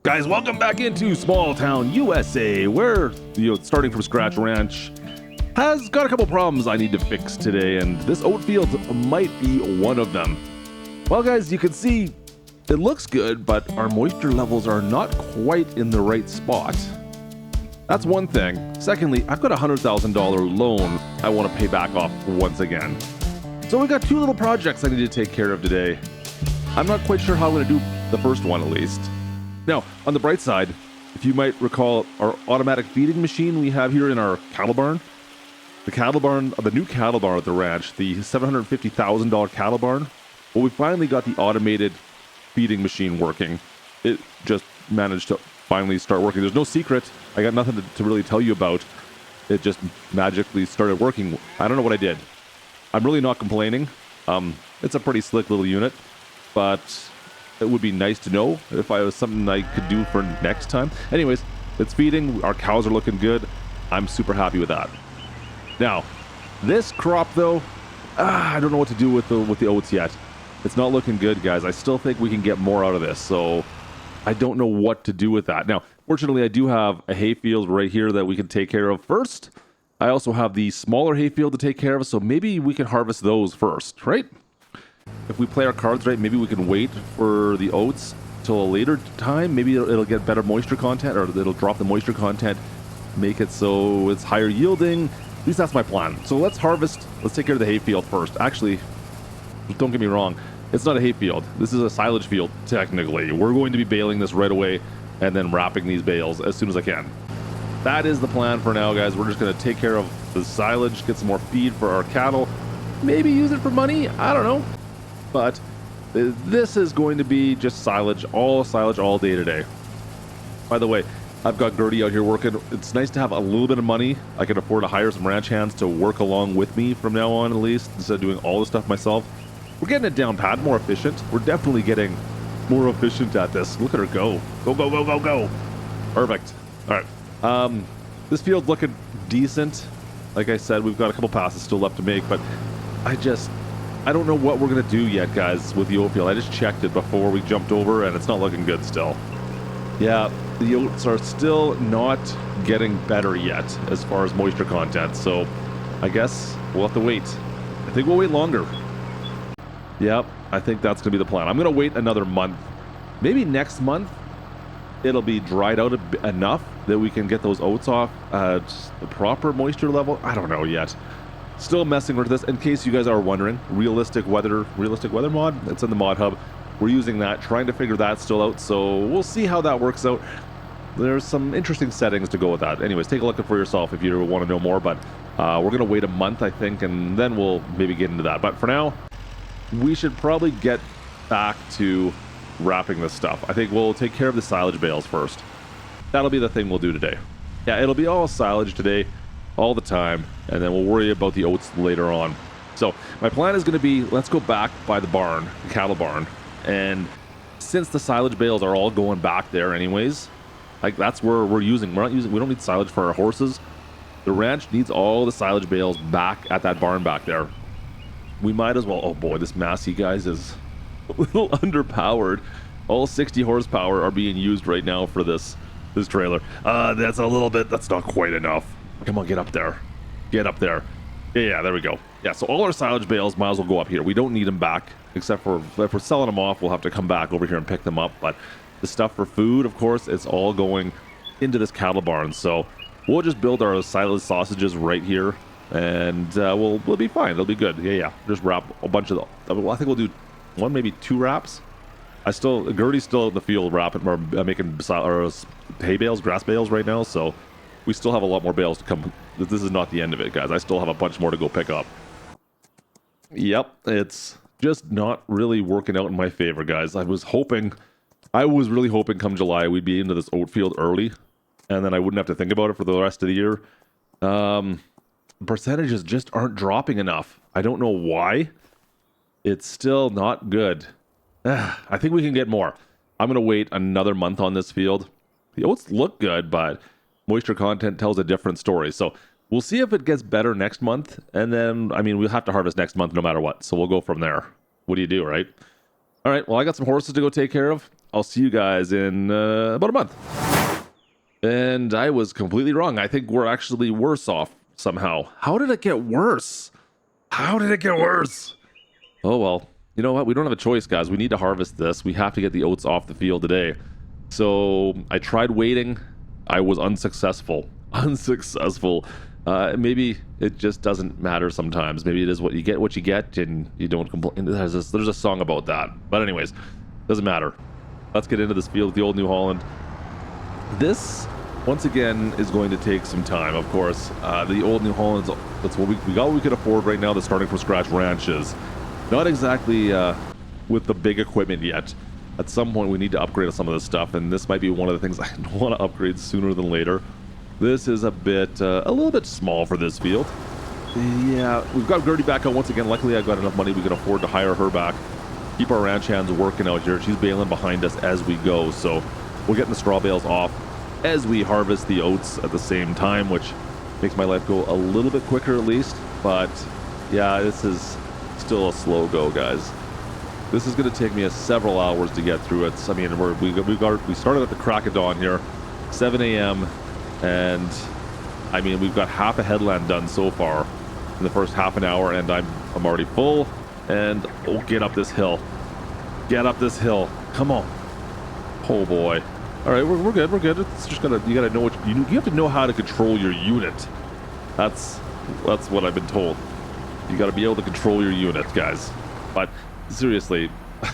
Guys, welcome back into Small Town USA, where starting from scratch ranch has got a couple problems I need to fix today, and this oat field might be one of them. Well, guys, you can see it looks good, but our moisture levels are not quite in the right spot. That's one thing. Secondly, I've got a $100,000 loan I want to pay back off once again. So we got two little projects I need to take care of today. I'm not quite sure how I'm going to do the first one, at least. Now, on the bright side, if you might recall our automatic feeding machine we have here in our cattle barn, the new cattle barn at the ranch, the $750,000 cattle barn, well, we finally got the automated feeding machine working. It just managed to finally start working. There's no secret. I got nothing to really tell you about. It just magically started working. I don't know what I did. I'm really not complaining. It's a pretty slick little unit, but it would be nice to know if I was something I could do for next time. Anyways, it's feeding. Our cows are looking good. I'm super happy with that. Now, this crop though, I don't know what to do with the oats yet. It's not looking good, guys. I still think we can get more out of this, so I don't know what to do with that. Now, fortunately, I do have a hay field right here that we can take care of first. I also have the smaller hay field to take care of, so maybe we can harvest those first, right? If we play our cards right, maybe we can wait for the oats till a later time. Maybe it'll get better moisture content, or it'll drop the moisture content, make it so it's higher yielding. At least that's my plan. So let's harvest. Let's take care of the hay field first. Actually, don't get me wrong. It's not a hay field. This is a silage field, technically. We're going to be baling this right away and then wrapping these bales as soon as I can. That is the plan for now, guys. We're just going to take care of the silage, get some more feed for our cattle, maybe use it for money. I don't know. But this is going to be just silage all day today. By the way, I've got Gertie out here working. It's nice to have a little bit of money. I can afford to hire some ranch hands to work along with me from now on, at least, instead of doing all the stuff myself. We're getting it down pat, more efficient. We're definitely getting more efficient at this. Look at her go. Go, go, go, go, go. Perfect. All right. This field's looking decent. Like I said, we've got a couple passes still left to make, but I don't know what we're going to do yet, guys, with the oat field. I just checked it before we jumped over, and it's not looking good still. Yeah, the oats are still not getting better yet as far as moisture content, so I guess we'll have to wait. I think we'll wait longer. Yep, I think that's going to be the plan. I'm going to wait another month. Maybe next month it'll be dried out enough that we can get those oats off at the proper moisture level. I don't know yet. Still messing with this. In case you guys are wondering, realistic weather mod. It's in the mod hub. We're using that, trying to figure that still out. So we'll see how that works out. There's some interesting settings to go with that. Anyways, take a look for yourself if you want to know more. But we're going to wait a month, I think, and then we'll maybe get into that. But for now, we should probably get back to wrapping this stuff. I think we'll take care of the silage bales first. That'll be the thing we'll do today. Yeah, it'll be all silage today, all the time, and then we'll worry about the oats later on. So my plan is going to be, let's go back by the barn, the cattle barn, and since the silage bales are all going back there anyways, like that's where we don't need silage for our horses. The ranch needs all the silage bales back at that barn back there. We might as well. Oh boy, this Massey, guys, is a little underpowered. All 60 horsepower are being used right now for this trailer. That's not quite enough. Come on, get up there. Get up there. Yeah, there we go. Yeah, so all our silage bales might as well go up here. We don't need them back, except for if we're selling them off, we'll have to come back over here and pick them up. But the stuff for food, of course, it's all going into this cattle barn. So we'll just build our silage sausages right here, and we'll be fine. It'll be good. Yeah. Just wrap a bunch of them. I think we'll do one, maybe two wraps. Gertie's still in the field wrapping, or making hay bales, grass bales right now. So we still have a lot more bales to come. This is not the end of it, guys. I still have a bunch more to go pick up. Yep, it's just not really working out in my favor, guys. I was really hoping come July we'd be into this oat field early, and then I wouldn't have to think about it for the rest of the year. Percentages just aren't dropping enough. I don't know why. It's still not good. I think we can get more. I'm going to wait another month on this field. The oats look good, but moisture content tells a different story. So we'll see if it gets better next month. And then, we'll have to harvest next month no matter what. So we'll go from there. What do you do, right? All right, well, I got some horses to go take care of. I'll see you guys in about a month. And I was completely wrong. I think we're actually worse off somehow. How did it get worse? How did it get worse? Oh, well, you know what? We don't have a choice, guys. We need to harvest this. We have to get the oats off the field today. So I tried waiting. I was unsuccessful. Maybe it just doesn't matter sometimes. Maybe it is what you get, and you don't complain. There's a song about that. But anyways, doesn't matter. Let's get into this field, the old New Holland. This, once again, is going to take some time, of course. The old New Hollands, that's what we got what we could afford right now, the starting from scratch ranches. Not exactly with the big equipment yet. At some point, we need to upgrade some of this stuff, and this might be one of the things I want to upgrade sooner than later. This is a little bit small for this field. Yeah, we've got Gertie back out once again. Luckily, I got enough money we can afford to hire her back. Keep our ranch hands working out here. She's baling behind us as we go, so we're getting the straw bales off as we harvest the oats at the same time, which makes my life go a little bit quicker at least. But yeah, this is still a slow go, guys. This is going to take me several hours to get through it. I mean, we started at the crack of dawn here, 7 a.m. and I mean, we've got half a headland done so far in the first half an hour, and I'm already full. And oh, get up this hill. Get up this hill. Come on. Oh boy. All right, we're good. We're good. It's just you gotta know what you have to know how to control your unit. That's what I've been told. You got to be able to control your unit, guys. But seriously,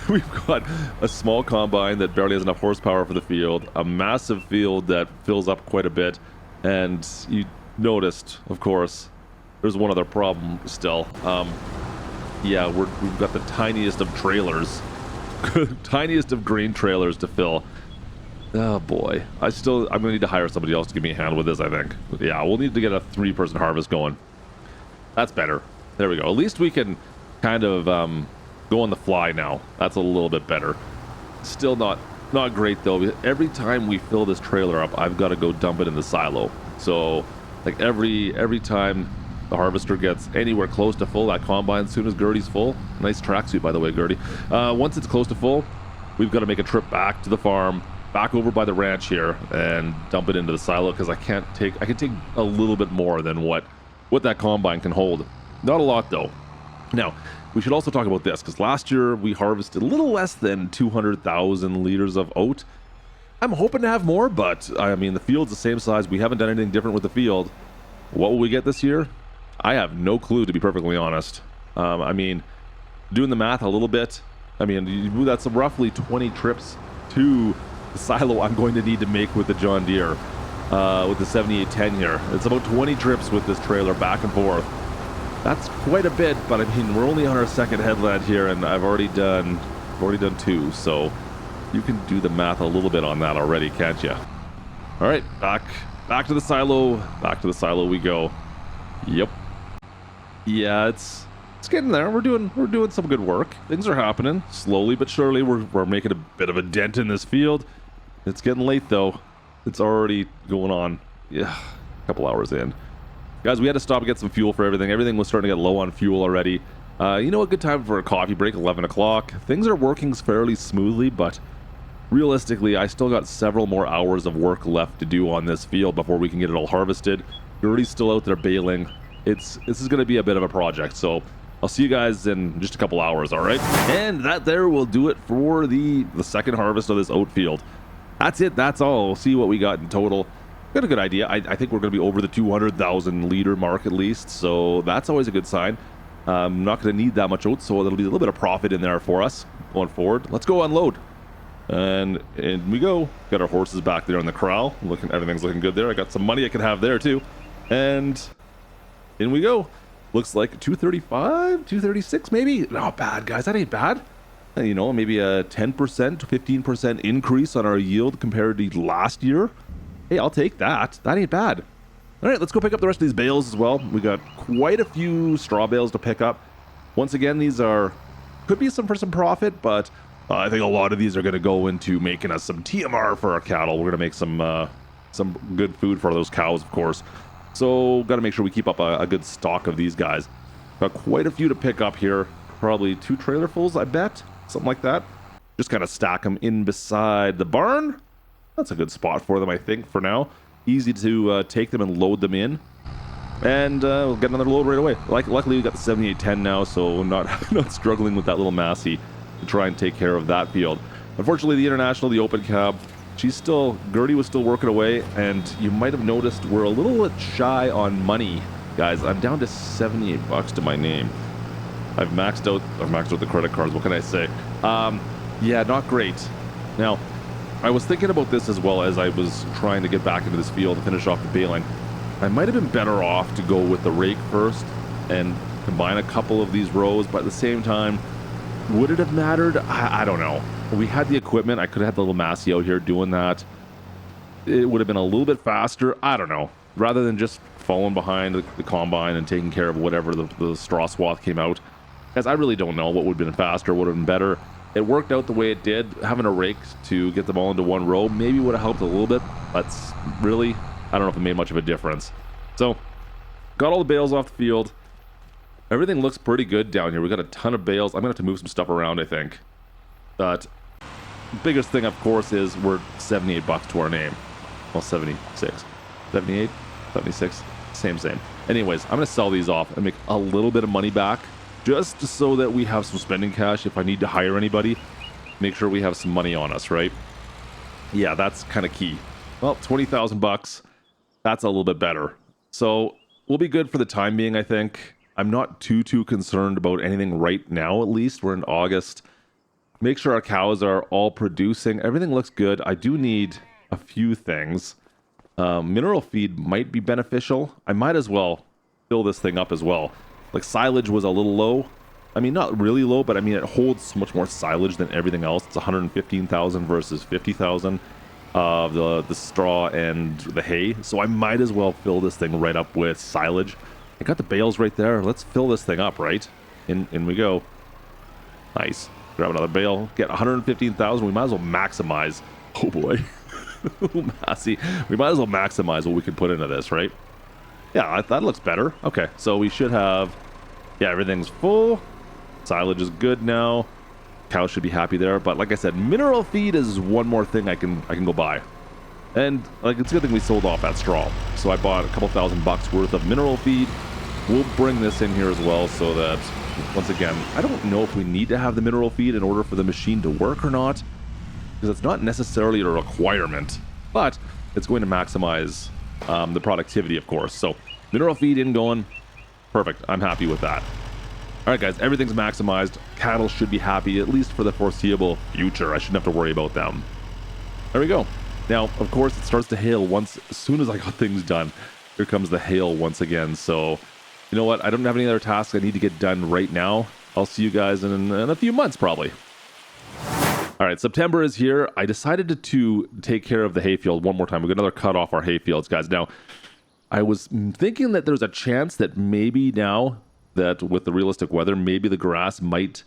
we've got a small combine that barely has enough horsepower for the field, a massive field that fills up quite a bit, and you noticed, of course, there's one other problem still. Yeah, we've got the tiniest of trailers, tiniest of grain trailers to fill. Oh boy, I'm gonna need to hire somebody else to give me a hand with this, I think. Yeah, we'll need to get a 3-person harvest going. That's better. There we go. At least we can kind of go on the fly now. That's a little bit better. Still not great though. Every time we fill this trailer up, I've got to go dump it in the silo. So like every time the harvester gets anywhere close to full, that combine, as soon as Gertie's full, nice tracksuit by the way, Gertie. Once it's close to full, we've got to make a trip back to the farm, back over by the ranch here, and dump it into the silo, because I can take a little bit more than what that combine can hold. Not a lot though. Now, we should also talk about this, because last year we harvested a little less than 200,000 liters of oat. I'm hoping to have more, but I mean, the field's the same size. We haven't done anything different with the field. What will we get this year? I have no clue, to be perfectly honest. I mean, doing the math a little bit, I mean, that's roughly 20 trips to the silo I'm going to need to make with the John Deere, with the 7810 here. It's about 20 trips with this trailer back and forth. That's quite a bit, but I mean, we're only on our second headland here, and I've already done 2, so you can do the math a little bit on that already, can't you? All right, back to the silo we go. Yep. Yeah, it's getting there. We're doing some good work. Things are happening slowly but surely. We're making a bit of a dent in this field. It's getting late though. It's already going on. Yeah, a couple hours in. Guys, we had to stop and get some fuel for everything. Everything was starting to get low on fuel already. You know, a good time for a coffee break, 11 o'clock. Things are working fairly smoothly, but realistically, I still got several more hours of work left to do on this field before we can get it all harvested. Gertie's still out there baling. This is going to be a bit of a project, so I'll see you guys in just a couple hours, all right? And that there will do it for the second harvest of this oat field. That's it. That's all. We'll see what we got in total. Got a good idea. I think we're going to be over the 200,000 liter mark at least, so that's always a good sign. I'm not going to need that much oats, so there'll be a little bit of profit in there for us going forward. Let's go unload. And in we go. Got our horses back there in the corral. Everything's looking good there. I got some money I could have there too. And in we go. Looks like 235, 236 maybe. Not bad, guys. That ain't bad. You know, maybe a 10%, 15% increase on our yield compared to last year. Hey, I'll take that. That ain't bad. All right, let's go pick up the rest of these bales as well. We got quite a few straw bales to pick up. Once again, these could be some profit, but I think a lot of these are going to go into making us some TMR for our cattle. We're going to make some good food for those cows, of course. So got to make sure we keep up a good stock of these guys. Got quite a few to pick up here. Probably 2 trailerfuls, I bet. Something like that. Just kind of stack them in beside the barn. That's a good spot for them, I think, for now. Easy to take them and load them in. And we'll get another load right away. Luckily, we got the 7810 now, so I'm not struggling with that little Massey to try and take care of that field. Unfortunately, the International, the open cab, Gertie was still working away, and you might have noticed we're a little shy on money, guys. I'm down to 78 bucks to my name. I've maxed out the credit cards. What can I say? Yeah, not great. Now, I was thinking about this as well as I was trying to get back into this field to finish off the baling. I might have been better off to go with the rake first and combine a couple of these rows, but at the same time, would it have mattered? I don't know. We had the equipment. I could have had the little Massey out here doing that. It would have been a little bit faster. I don't know. Rather than just falling behind the combine and taking care of whatever the straw swath came out. Guys, I really don't know what would have been faster, would have been better. It worked out the way it did. Having a rake to get them all into one row maybe would have helped a little bit, but really, I don't know if it made much of a difference. So, got all the bales off the field. Everything looks pretty good down here. We got a ton of bales. I'm going to have to move some stuff around, I think. But biggest thing, of course, is we're 78 bucks to our name. Well, 76. 78? 76? Same. Anyways, I'm going to sell these off and make a little bit of money back, just so that we have some spending cash if I need to hire anybody. Make sure we have some money on us, right? Yeah, that's kind of key. Well, 20,000 bucks. That's a little bit better. So we'll be good for the time being, I think. I'm not too concerned about anything right now, at least. We're in August. Make sure our cows are all producing. Everything looks good. I do need a few things. Mineral feed might be beneficial. I might as well fill this thing up as well. Like silage was a little low. I mean, not really low, but I mean, it holds so much more silage than everything else. It's 115,000 versus 50,000 of the straw and the hay. So I might as well fill this thing right up with silage. I got the bales right there. Let's fill this thing up, right? In we go. Nice. Grab another bale. Get 115,000. We might as well maximize. Oh boy. Massey. We might as well maximize what we can put into this, right? Yeah, that looks better. Okay, so we should have... Yeah, everything's full. Silage is good now. Cows should be happy there. But like I said, mineral feed is one more thing I can go buy. And like it's a good thing we sold off that straw. So I bought a couple $1,000 worth of mineral feed. We'll bring this in here as well so that, once again, I don't know if we need to have the mineral feed in order for the machine to work or not. Because it's not necessarily a requirement. But it's going to maximize the productivity, of course. So mineral feed in going. Perfect. I'm happy with that. All right, guys, everything's maximized. Cattle should be happy, at least for the foreseeable future. I shouldn't have to worry about them. There we go. Now, of course, it starts to hail as soon as I got things done. Here comes the hail once again. So, you know what? I don't have any other tasks I need to get done right now. I'll see you guys in a few months, probably. All right, September is here. I decided to take care of the hayfield one more time. We've got another cut off our hayfields, guys. Now, I was thinking that there's a chance that maybe now that with the realistic weather, maybe the grass might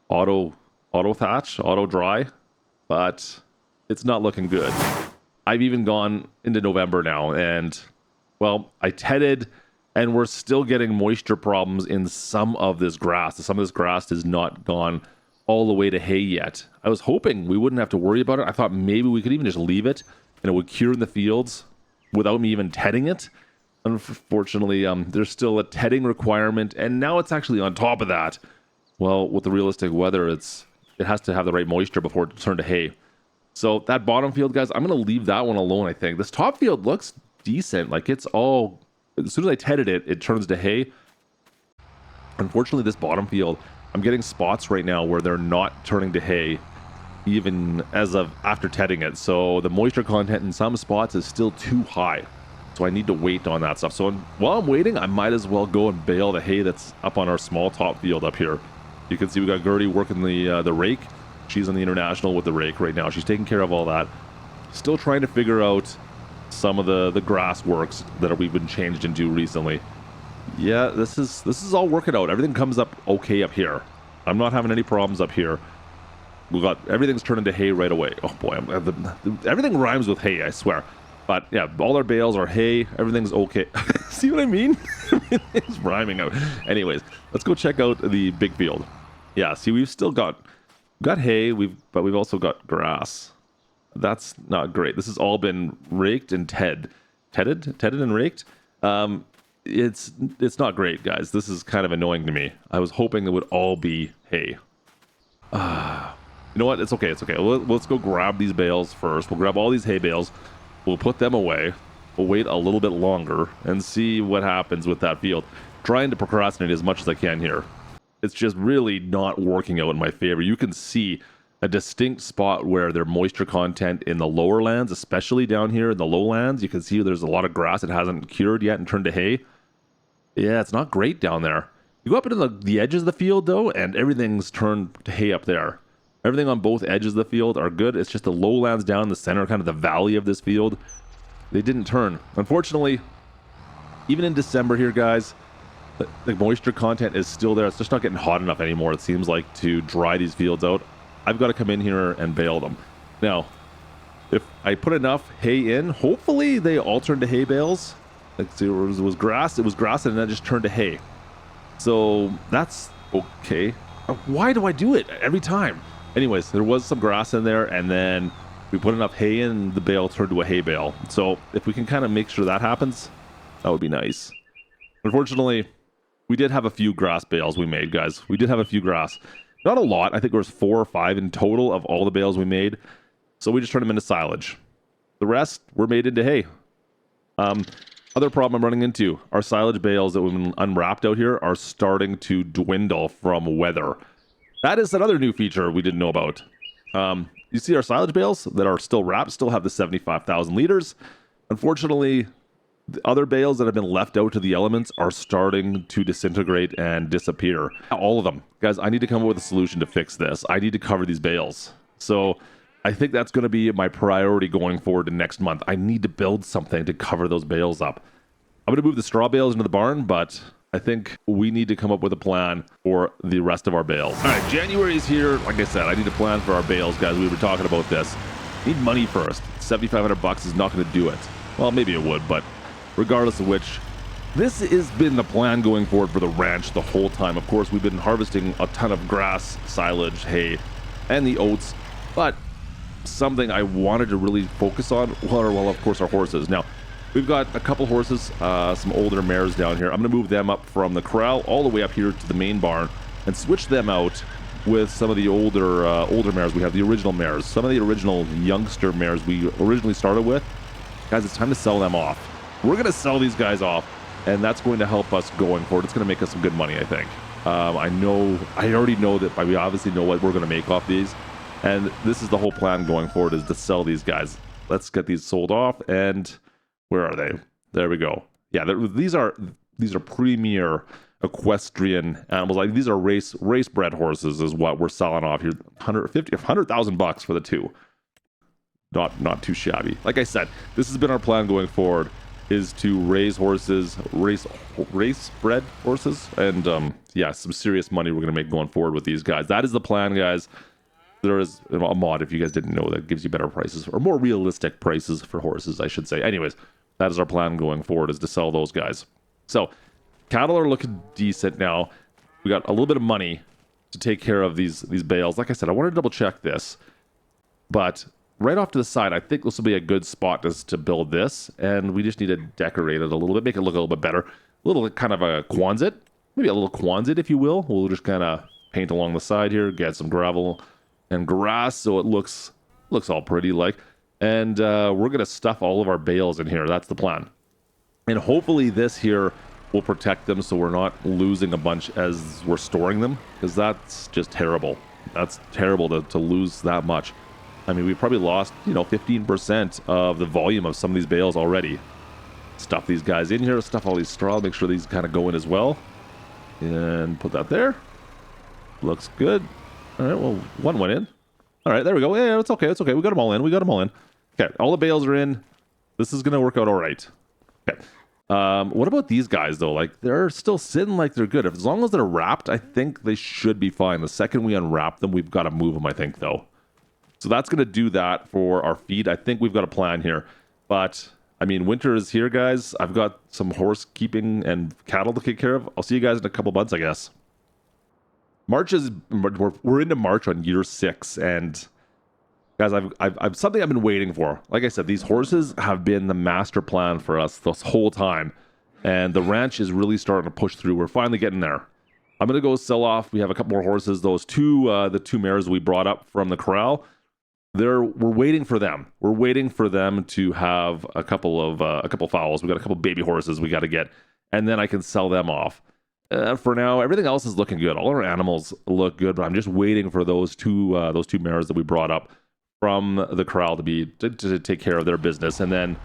auto thatch, auto dry, but it's not looking good. I've even gone into November now, and well, I tedded, and we're still getting moisture problems in some of this grass. Some of this grass has not gone all the way to hay yet. I was hoping we wouldn't have to worry about it. I thought maybe we could even just leave it, and it would cure in the fields without me even tedding it. Unfortunately, there's still a tedding requirement, and now it's actually on top of that. Well, with the realistic weather, it has to have the right moisture before it turns to hay. So that bottom field, guys, I'm going to leave that one alone, I think. This top field looks decent. Like, it's all... As soon as I tedded it, it turns to hay. Unfortunately, this bottom field, I'm getting spots right now where they're not turning to hay, even as of after tedding it. So the moisture content in some spots is still too high. So I need to wait on that stuff. So while I'm waiting, I might as well go and bale the hay that's up on our small top field up here. You can see we got Gertie working the rake. She's on the International with the rake right now. She's taking care of all that. Still trying to figure out some of the grass works that we've been changed into recently. Yeah, this is all working out. Everything comes up okay up here. I'm not having any problems up here. We got everything's turned into hay right away. Oh boy, everything rhymes with hay, I swear. But yeah, all our bales are hay. Everything's okay. See what I mean? Everything's rhyming out. Anyways, let's go check out the big field. Yeah, see, we've still got We've got hay, but we've also got grass. That's not great. This has all been raked and tedded and raked. It's not great, guys. This is kind of annoying to me. I was hoping it would all be hay. You know what? It's okay. It's okay. Let's go grab these bales first. We'll grab all these hay bales. We'll put them away. We'll wait a little bit longer and see what happens with that field. Trying to procrastinate as much as I can here. It's just really not working out in my favor. You can see a distinct spot where there's moisture content in the lower lands, especially down here in the lowlands. You can see there's a lot of grass that hasn't cured yet and turned to hay. Yeah, it's not great down there. You go up into the edges of the field, though, and everything's turned to hay up there. Everything on both edges of the field are good. It's just the lowlands down in the center, kind of the valley of this field. They didn't turn. Unfortunately, even in December here, guys, the moisture content is still there. It's just not getting hot enough anymore, it seems like, to dry these fields out. I've got to come in here and bale them. Now, if I put enough hay in, hopefully they all turn to hay bales. Like, see, it was grass and then it just turned to hay. So that's okay. Why do I do it every time? Anyways, there was some grass in there, and then we put enough hay in, the bale turned to a hay bale. So if we can kind of make sure that happens, that would be nice. Unfortunately, we did have a few grass bales we made, guys. We did have a few grass. Not a lot. I think there was 4 or 5 in total of all the bales we made. So we just turned them into silage. The rest were made into hay. Other problem I'm running into, our silage bales that we've been unwrapped out here are starting to dwindle from weather. That is another new feature we didn't know about. You see our silage bales that are still wrapped still have the 75,000 liters. Unfortunately, the other bales that have been left out to the elements are starting to disintegrate and disappear. All of them. Guys, I need to come up with a solution to fix this. I need to cover these bales. So I think that's going to be my priority going forward to next month. I need to build something to cover those bales up. I'm going to move the straw bales into the barn, but I think we need to come up with a plan for the rest of our bales. All right, January is here. Like I said, I need a plan for our bales, guys. We were talking about this. Need money first. $7,500 is not going to do it. Well, maybe it would, but regardless of which, this has been the plan going forward for the ranch the whole time. Of course, we've been harvesting a ton of grass, silage, hay, and the oats, but something I wanted to really focus on were, well, of course, our horses. Now, we've got a couple horses, some older mares down here. I'm going to move them up from the corral all the way up here to the main barn and switch them out with some of the older mares. We have the original mares, some of the original youngster mares we originally started with. Guys, it's time to sell them off. We're going to sell these guys off, and that's going to help us going forward. It's going to make us some good money, I think. I already know that we obviously know what we're going to make off these, and this is the whole plan going forward, is to sell these guys. Let's get these sold off, and where are they? There we go. Yeah, these are premier equestrian animals. Like, these are race bred horses is what we're selling off here. $100,000 for the two. Not too shabby. Like I said, this has been our plan going forward, is to raise horses, race bred horses, and yeah, some serious money we're gonna make going forward with these guys. That is the plan, guys. There is a mod, if you guys didn't know, that gives you better prices, or more realistic prices for horses, I should say. Anyways, that is our plan going forward, is to sell those guys. So cattle are looking decent now. We got a little bit of money to take care of these bales. Like I said, I want to double check this, but right off to the side, I think this will be a good spot to build this, and we just need to decorate it a little bit, make it look a little bit better. A little kind of a Quonset, maybe a little Quonset, if you will. We'll just kind of paint along the side here, get some gravel and grass so it looks all pretty like. And we're going to stuff all of our bales in here. That's the plan. And hopefully this here will protect them so we're not losing a bunch as we're storing them, because that's just terrible. That's terrible to lose that much. I mean, we probably lost, 15% of the volume of some of these bales already. Stuff these guys in here, stuff all these straw, make sure these kind of go in as well. And put that there. Looks good. All right, well, one went in. All right, there we go. Yeah, it's okay. We got them all in. Okay, all the bales are in. This is going to work out all right. Okay. What about these guys, though? Like, they're still sitting like they're good. As long as they're wrapped, I think they should be fine. The second we unwrap them, we've got to move them, I think, though. So that's going to do that for our feed. I think we've got a plan here. But, I mean, winter is here, guys. I've got some horse keeping and cattle to take care of. I'll see you guys in a couple months, I guess. March is we're into March on year 6, and guys, I've something I've been waiting for. Like I said, these horses have been the master plan for us this whole time, and the ranch is really starting to push through. We're finally getting there. I'm gonna go sell off. We have a couple more horses. Those two, the 2 mares we brought up from the corral. We're waiting for them. We're waiting for them to have a couple fowls. We got a couple baby horses we got to get, and then I can sell them off. For now, everything else is looking good. All our animals look good, but I'm just waiting for those two mares that we brought up from the corral to take care of their business, and then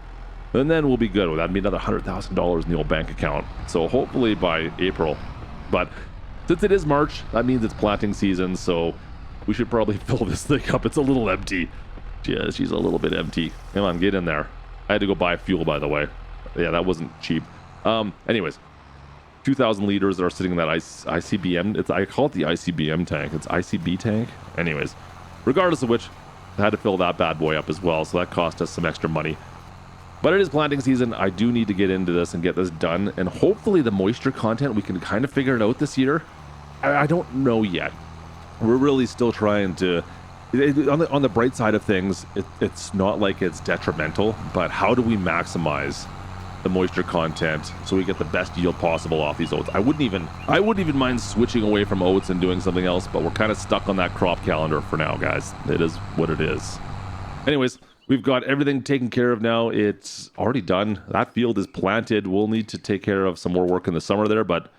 we'll be good. That'd be another $100,000 in the old bank account. So hopefully by April. But since it is March, that means it's planting season. So we should probably fill this thing up. It's a little empty. Yeah, she's a little bit empty. Come on, get in there. I had to go buy fuel, by the way. Yeah, that wasn't cheap. Anyways. 2,000 liters that are sitting in that ICBM. I call it the ICBM tank. It's ICB tank. Anyways, regardless of which, I had to fill that bad boy up as well, so that cost us some extra money. But it is planting season. I do need to get into this and get this done, and hopefully the moisture content, we can kind of figure it out this year. I don't know yet. We're really still trying to... On the bright side of things, it's not like it's detrimental, but how do we maximize the moisture content so we get the best yield possible off these oats? I wouldn't even mind switching away from oats and doing something else, but we're kind of stuck on that crop calendar for now, guys. It is what it is. Anyways, we've got everything taken care of now. It's already done. That field is planted. We'll need to take care of some more work in the summer there, but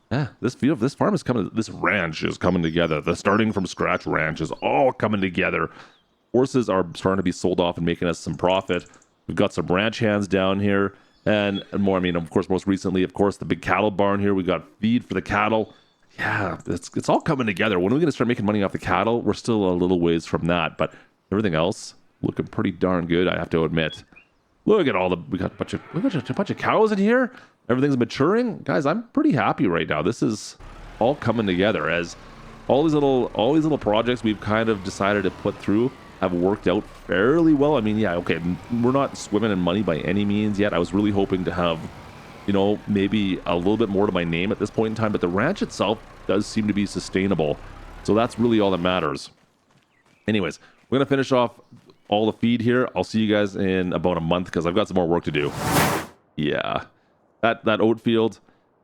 yeah, this ranch is coming together. The starting from scratch ranch is all coming together. Horses are starting to be sold off and making us some profit. We've got some ranch hands down here. And more, I mean, of course, most recently, of course, the big cattle barn here. We got feed for the cattle. Yeah, it's all coming together. When are we going to start making money off the cattle? We're still a little ways from that, but everything else looking pretty darn good, I have to admit. Look at we got a bunch of cows in here. Everything's maturing. Guys, I'm pretty happy right now. This is all coming together as all these little projects we've kind of decided to put through have worked out fairly well. I mean, yeah, okay, we're not swimming in money by any means yet. I was really hoping to have, maybe a little bit more to my name at this point in time, but the ranch itself does seem to be sustainable. So that's really all that matters. Anyways, we're going to finish off all the feed here. I'll see you guys in about a month because I've got some more work to do. Yeah, that oat field.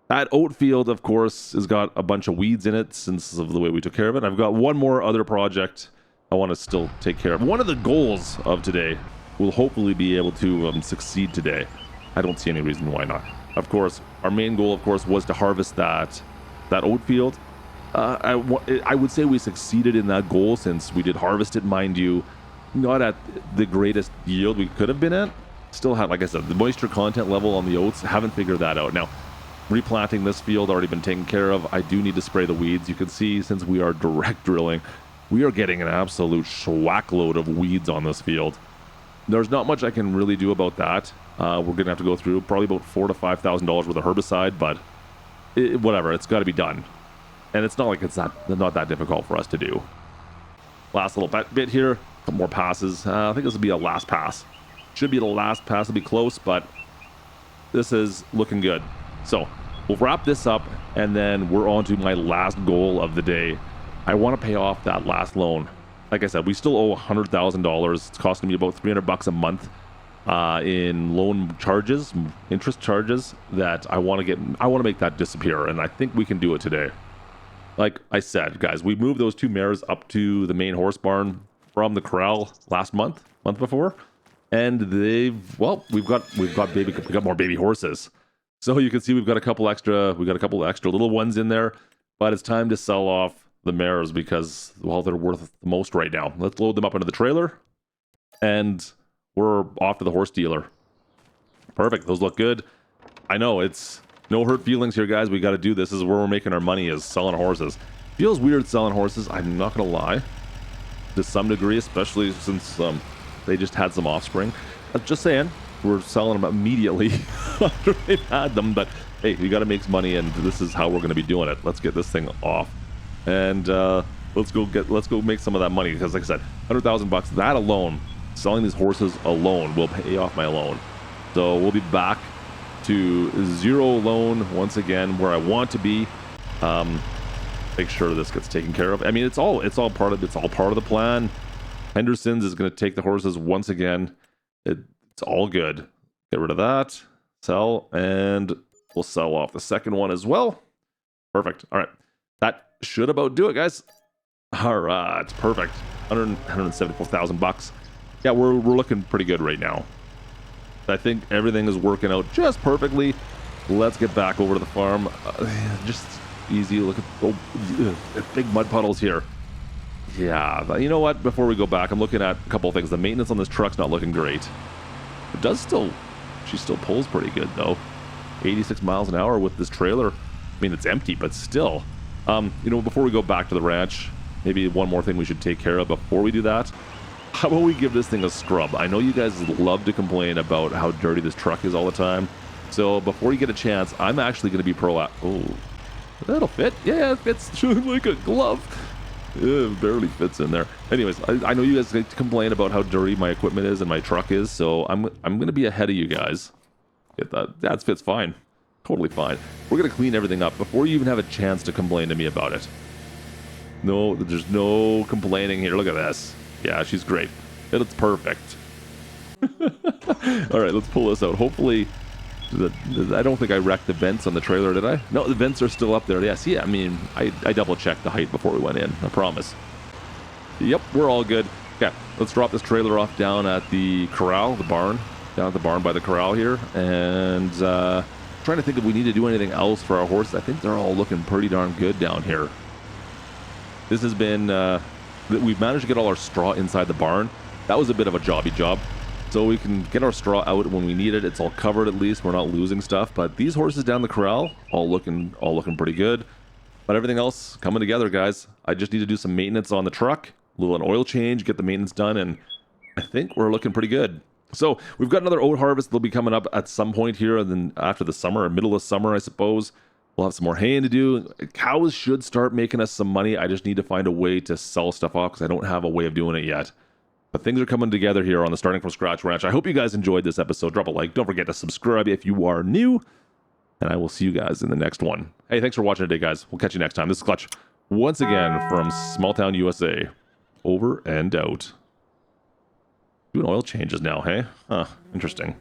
That oat field, of course, has got a bunch of weeds in it since of the way we took care of it. I've got one more other project I want to still take care of. One of the goals of today will hopefully be able to succeed today. I don't see any reason why not. Of course, our main goal, of course, was to harvest that oat field. I would say we succeeded in that goal since we did harvest it, mind you, not at the greatest yield we could have been at. Still had, like I said, the moisture content level on the oats, haven't figured that out. Now, replanting this field already been taken care of. I do need to spray the weeds. You can see since we are direct drilling, we are getting an absolute schwack load of weeds on this field. There's not much I can really do about that. We're going to have to go through probably about $4,000 to $5,000 worth of herbicide, but whatever, it's got to be done. And it's not like it's not that difficult for us to do. Last little bit here, a couple more passes. I think this will be a last pass. Should be the last pass, it'll be close, but this is looking good. So we'll wrap this up, and then we're on to my last goal of the day. I want to pay off that last loan. Like I said, we still owe $100,000. It's costing me about $300 a month in loan charges, interest charges that I want to make that disappear, and I think we can do it today. Like I said, guys, we moved those 2 mares up to the main horse barn from the corral last month before, and we've got more baby horses. So you can see we got a couple extra little ones in there, but it's time to sell off the mares because, well, they're worth the most right now. Let's load them up into the trailer, and we're off to the horse dealer. Perfect. Those look good. I know it's no hurt feelings here, guys. We got to do this. This is where we're making our money, is selling horses. Feels weird selling horses. I'm not going to lie, to some degree, especially since they just had some offspring. Just saying, we're selling them immediately after they've had them. But hey, we got to make money, and this is how we're going to be doing it. Let's get this thing off. And let's go make some of that money, because like I said, $100,000, that alone, selling these horses alone will pay off my loan. So we'll be back to zero loan once again, where I want to be. make sure this gets taken care of. I mean, it's all part of the plan. Henderson's is going to take the horses once again. It's all good. Get rid of that. Sell, and we'll sell off the second one as well. Perfect. All right. That should about do it, guys. All right. Perfect. 174,000 bucks. Yeah, we're looking pretty good right now. I think everything is working out just perfectly. Let's get back over to the farm. Just easy. Look at big mud puddles here. Yeah, but you know what? Before we go back, I'm looking at a couple of things. The maintenance on this truck's not looking great. She still pulls pretty good though. 86 miles an hour with this trailer. I mean, it's empty, but still. You know, before we go back to the ranch, maybe one more thing we should take care of before we do that. How about we give this thing a scrub? I know you guys love to complain about how dirty this truck is all the time. So before you get a chance, I'm actually going to be oh, that'll fit. Yeah, it fits like a glove. It barely fits in there. Anyways, I know you guys like to complain about how dirty my equipment is and my truck is, so I'm going to be ahead of you guys. Get that. That fits fine. Totally fine. We're going to clean everything up before you even have a chance to complain to me about it. No, there's no complaining here. Look at this. Yeah, she's great. It looks perfect. All right, let's pull this out. Hopefully, I don't think I wrecked the vents on the trailer, did I? No, the vents are still up there. Yeah, see, I mean, I double-checked the height before we went in. I promise. Yep, we're all good. Okay, let's drop this trailer off down at the corral, the barn. Down at the barn by the corral here. And trying to think if we need to do anything else for our horses. I think they're all looking pretty darn good down here. This has been... we've managed to get all our straw inside the barn. That was a bit of a jobby job. So we can get our straw out when we need it. It's all covered at least. We're not losing stuff. But these horses down the corral, all looking pretty good. But everything else coming together, guys. I just need to do some maintenance on the truck. A little an oil change, get the maintenance done, and I think we're looking pretty good. So we've got another oat harvest that'll be coming up at some point here, and then after the summer, or middle of summer, I suppose. We'll have some more haying to do. Cows should start making us some money. I just need to find a way to sell stuff off because I don't have a way of doing it yet. But things are coming together here on the Starting From Scratch Ranch. I hope you guys enjoyed this episode. Drop a like. Don't forget to subscribe if you are new. And I will see you guys in the next one. Hey, thanks for watching today, guys. We'll catch you next time. This is Klutch, once again from Small Town, USA. Over and out. Doing oil changes now, hey? Huh, interesting.